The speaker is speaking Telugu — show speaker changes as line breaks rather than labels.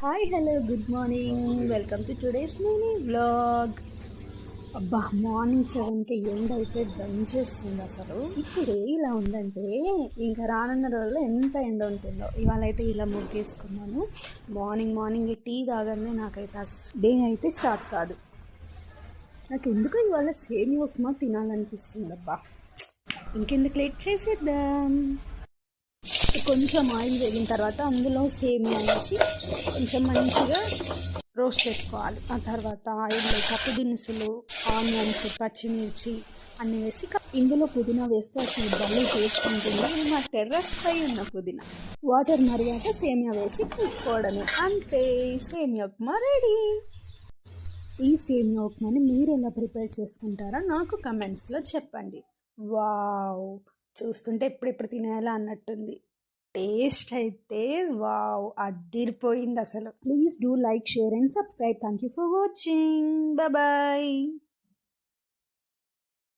Hi hello good morning welcome to today's mini vlog. అబ్బా, మార్నింగ్ 7కి ఎండ అయితే దంచేస్తుంది అసలు. ఇప్పుడే ఇలా ఉందంటే ఇంకా రానున్న రోజుల్లో ఎంత ఎండ ఉంటుందో. ఇవాళ అయితే ఇలా ముగ్గేసుకున్నాను. మార్నింగ్ టీ తాగందే నాకైతే డే అయితే స్టార్ట్ కాదు. నాకు ఎందుకు ఇవాళ సేమియా ఉప్మా తినాలనిపిస్తుంది. అబ్బా, ఇంకెందుకు లేట్ చేసేద్దాం. కొంచెం ఆయిల్ వేగిన తర్వాత అందులో సేమియా వేసి కొంచెం మంచిగా రోస్ట్ చేసుకోవాలి. ఆ తర్వాత ఆయిల్లో పప్పు దినుసులు, ఆనియన్స్, పచ్చిమిర్చి అన్నీ వేసి ఇందులో పుదీనా వేస్తే అసలు భలే టేస్ట్ ఉంటుంది. మా టెర్రస్ పై ఉన్న పుదీనా. వాటర్ మరిగాక సేమియా వేసి కలుపుకోవడమే, అంతే. సేమియా ఉప్మా రెడీ. ఈ సేమియా ఉప్మాని మీరు ఎలా ప్రిపేర్ చేసుకుంటారో నాకు కమెంట్స్లో చెప్పండి. వావ్, చూస్తుంటే ఎప్పుడెప్పుడు తినేయాలా అన్నట్టుంది. టేస్ట్ అయితే వావ్, అదిరిపోయింది అసలు. Please do like, share and subscribe. Thank you for watching. Bye.